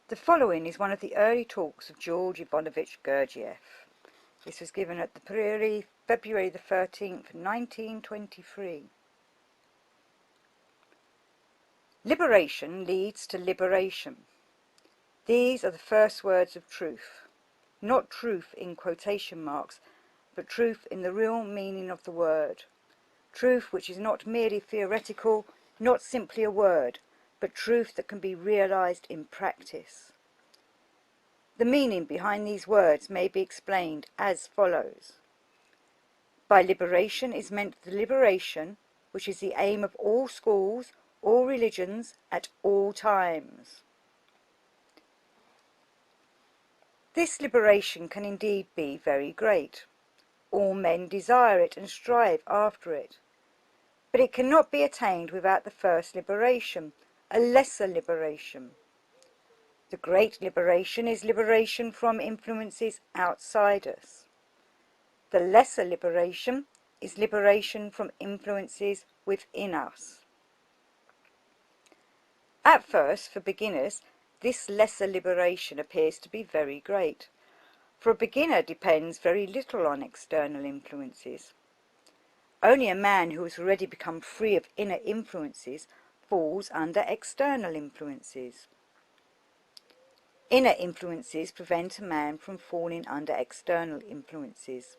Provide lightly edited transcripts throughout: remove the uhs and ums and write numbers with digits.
The following is one of the early talks of G I Gurdjieff. This was given at the Prairie, February the 13th, 1923. Liberation leads to liberation. These are the first words of truth. Not truth in quotation marks, but truth in the real meaning of the word. Truth which is not merely theoretical, not simply a word, but truth that can be realized in practice. The meaning behind these words may be explained as follows. By liberation is meant the liberation which is the aim of all schools, all religions, at all times. This liberation can indeed be very great. All men desire it and strive after it. But it cannot be attained without the first liberation, a lesser liberation. The great liberation is liberation from influences outside us. The lesser liberation is liberation from influences within us. At first, for beginners, this lesser liberation appears to be very great, for a beginner depends very little on external influences. Only a man who has already become free of inner influences falls under external influences. Inner influences prevent a man from falling under external influences.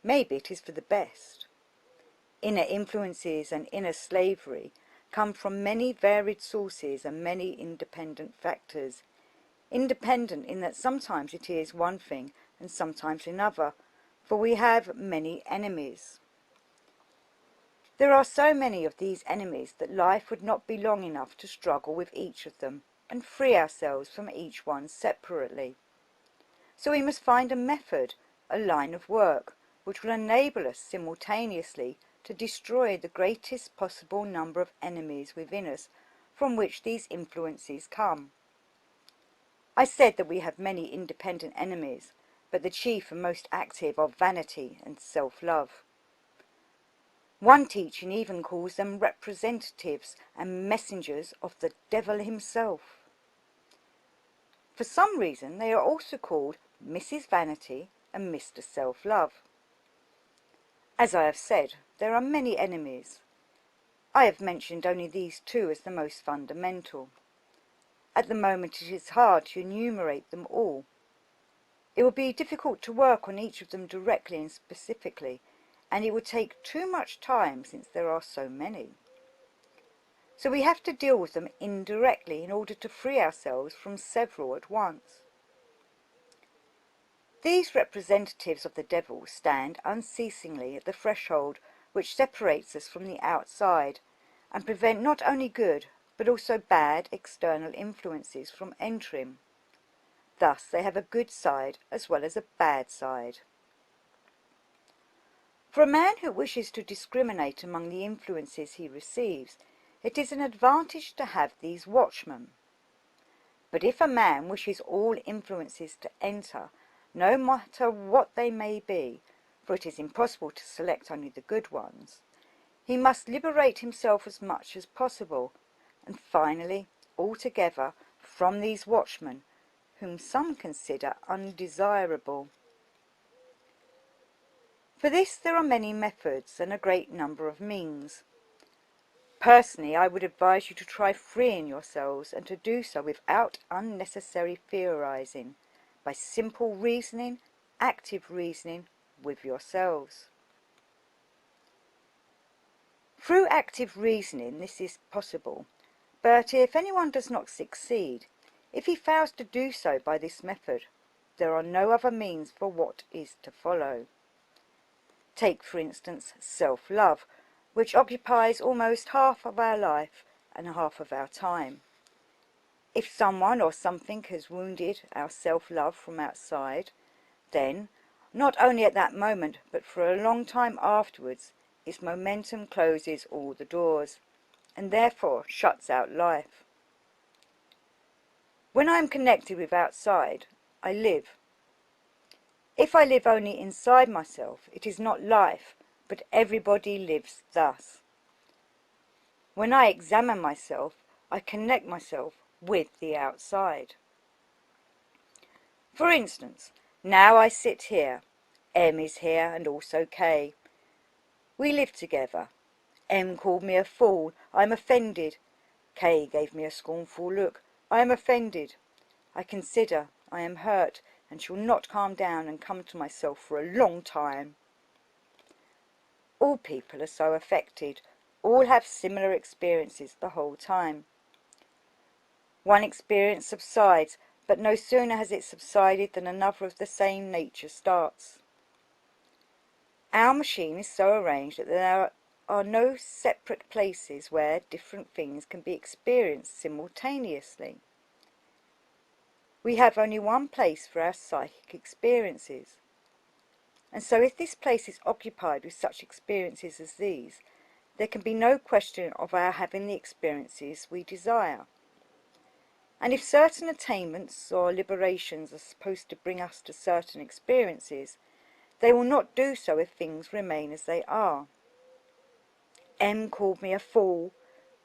Maybe it is for the best. Inner influences and inner slavery come from many varied sources and many independent factors. Independent in that sometimes it is one thing and sometimes another, for we have many enemies. There are so many of these enemies that life would not be long enough to struggle with each of them and free ourselves from each one separately. So we must find a method, a line of work, which will enable us simultaneously to destroy the greatest possible number of enemies within us from which these influences come. I said that we have many independent enemies, but the chief and most active are vanity and self-love. One teaching even calls them representatives and messengers of the devil himself. For some reason they are also called Mrs. Vanity and Mr. Self-Love. As I have said, there are many enemies. I have mentioned only these two as the most fundamental. At the moment it is hard to enumerate them all. It would be difficult to work on each of them directly and specifically, and it would take too much time since there are so many. So we have to deal with them indirectly in order to free ourselves from several at once. These representatives of the devil stand unceasingly at the threshold which separates us from the outside and prevent not only good but also bad external influences from entering. Thus they have a good side as well as a bad side. For a man who wishes to discriminate among the influences he receives, it is an advantage to have these watchmen. But if a man wishes all influences to enter, no matter what they may be, for it is impossible to select only the good ones, he must liberate himself as much as possible, and finally, altogether, from these watchmen, whom some consider undesirable. For this there are many methods and a great number of means. Personally, I would advise you to try freeing yourselves and to do so without unnecessary theorizing, by simple reasoning, active reasoning with yourselves. Through active reasoning this is possible, but if anyone does not succeed, if he fails to do so by this method, there are no other means for what is to follow. Take, for instance, self-love, which occupies almost half of our life and half of our time. If someone or something has wounded our self-love from outside, then, not only at that moment, but for a long time afterwards, its momentum closes all the doors, and therefore shuts out life. When I am connected with outside, I live. If I live only inside myself, it is not life, but everybody lives thus. When I examine myself, I connect myself with the outside. For instance, now I sit here. M is here and also K. We live together. M called me a fool. I am offended. K gave me a scornful look. I am offended. I consider. I am hurt and shall not calm down and come to myself for a long time. All people are so affected. All have similar experiences the whole time. One experience subsides, but no sooner has it subsided than another of the same nature starts. Our machine is so arranged that there are no separate places where different things can be experienced simultaneously. We have only one place for our psychic experiences. And so if this place is occupied with such experiences as these, there can be no question of our having the experiences we desire. And if certain attainments or liberations are supposed to bring us to certain experiences, they will not do so if things remain as they are. M called me a fool.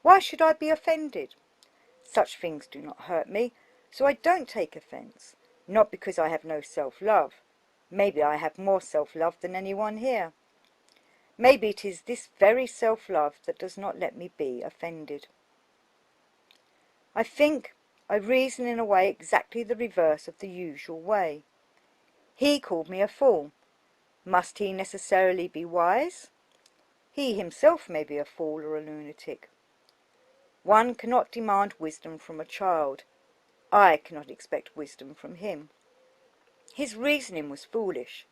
Why should I be offended? Such things do not hurt me, so I don't take offence, not because I have no self-love. Maybe I have more self-love than anyone here. Maybe it is this very self-love that does not let me be offended. I think, I reason in a way exactly the reverse of the usual way. He called me a fool. Must he necessarily be wise? He himself may be a fool or a lunatic. One cannot demand wisdom from a child. I cannot expect wisdom from him. His reasoning was foolish.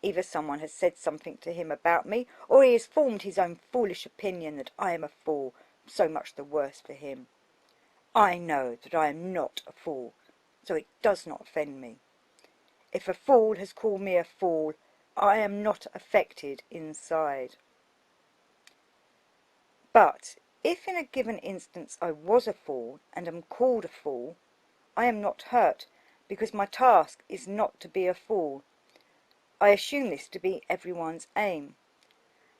Either someone has said something to him about me, or he has formed his own foolish opinion that I am a fool, so much the worse for him. I know that I am not a fool, so it does not offend me. If a fool has called me a fool, I am not affected inside. But if in a given instance I was a fool and am called a fool, I am not hurt, because my task is not to be a fool. I assume this to be everyone's aim.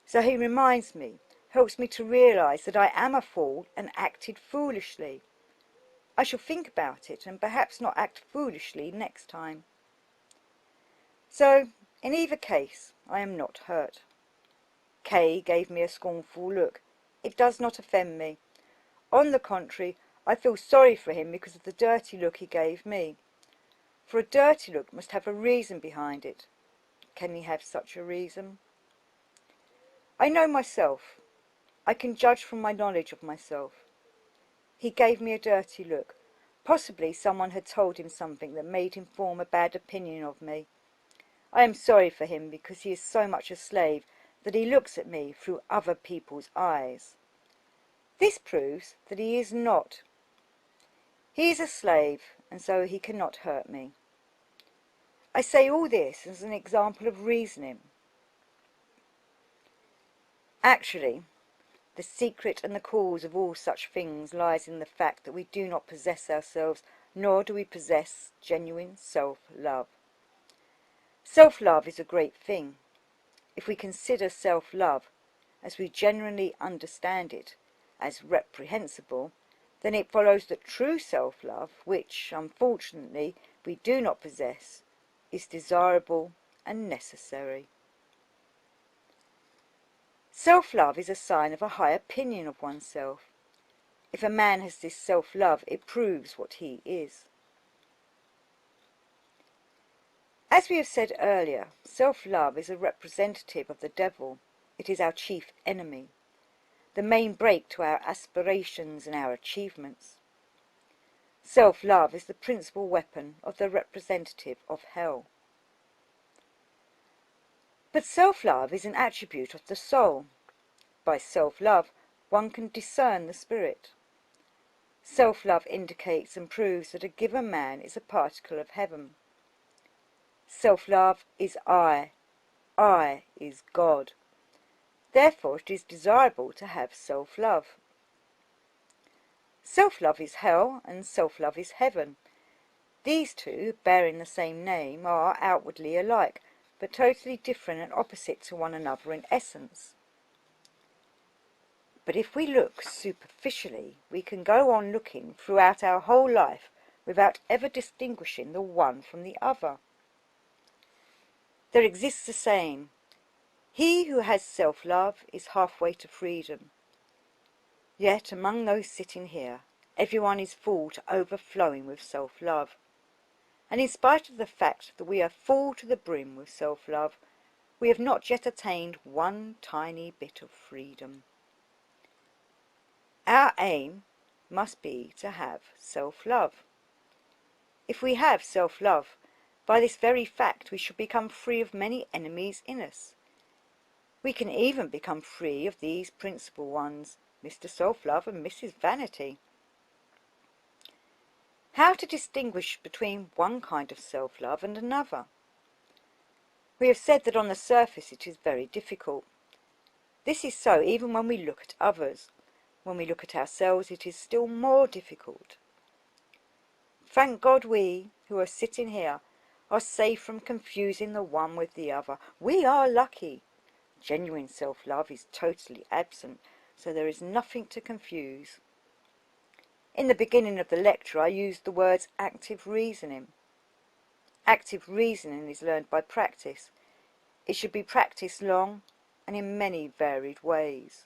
So he reminds me, helps me to realize that I am a fool and acted foolishly. I shall think about it and perhaps not act foolishly next time. So, in either case, I am not hurt. K gave me a scornful look. It does not offend me. On the contrary, I feel sorry for him because of the dirty look he gave me. For a dirty look must have a reason behind it. Can he have such a reason? I know myself. I can judge from my knowledge of myself. He gave me a dirty look. Possibly someone had told him something that made him form a bad opinion of me. I am sorry for him because he is so much a slave that he looks at me through other people's eyes. This proves that he is not. He is a slave, and so he cannot hurt me. I say all this as an example of reasoning. Actually, the secret and the cause of all such things lies in the fact that we do not possess ourselves, nor do we possess genuine self-love. Self-love is a great thing. If we consider self-love, as we generally understand it, as reprehensible, then it follows that true self-love, which, unfortunately, we do not possess, is desirable and necessary. Self-love is a sign of a high opinion of oneself. If a man has this self-love, it proves what he is. As we have said earlier, self-love is a representative of the devil. It is our chief enemy, the main brake to our aspirations and our achievements. Self-love is the principal weapon of the representative of hell. But self-love is an attribute of the soul. By self-love, one can discern the spirit. Self-love indicates and proves that a given man is a particle of heaven. Self-love is I. I is God. Therefore it is desirable to have self-love. Self-love is hell and self-love is heaven. These two, bearing the same name, are outwardly alike, but totally different and opposite to one another in essence. But if we look superficially, we can go on looking throughout our whole life without ever distinguishing the one from the other. There exists a saying, "He who has self-love is halfway to freedom." Yet among those sitting here, everyone is full to overflowing with self-love. And in spite of the fact that we are full to the brim with self-love, we have not yet attained one tiny bit of freedom. Our aim must be to have self-love. If we have self-love, by this very fact we shall become free of many enemies in us. We can even become free of these principal ones, Mr. Self-Love and Mrs. Vanity. How to distinguish between one kind of self-love and another? We have said that on the surface it is very difficult. This is so even when we look at others. When we look at ourselves, it is still more difficult. Thank God we, who are sitting here, are safe from confusing the one with the other. We are lucky. Genuine self-love is totally absent, so there is nothing to confuse. In the beginning of the lecture I used the words active reasoning. Active reasoning is learned by practice. It should be practiced long and in many varied ways.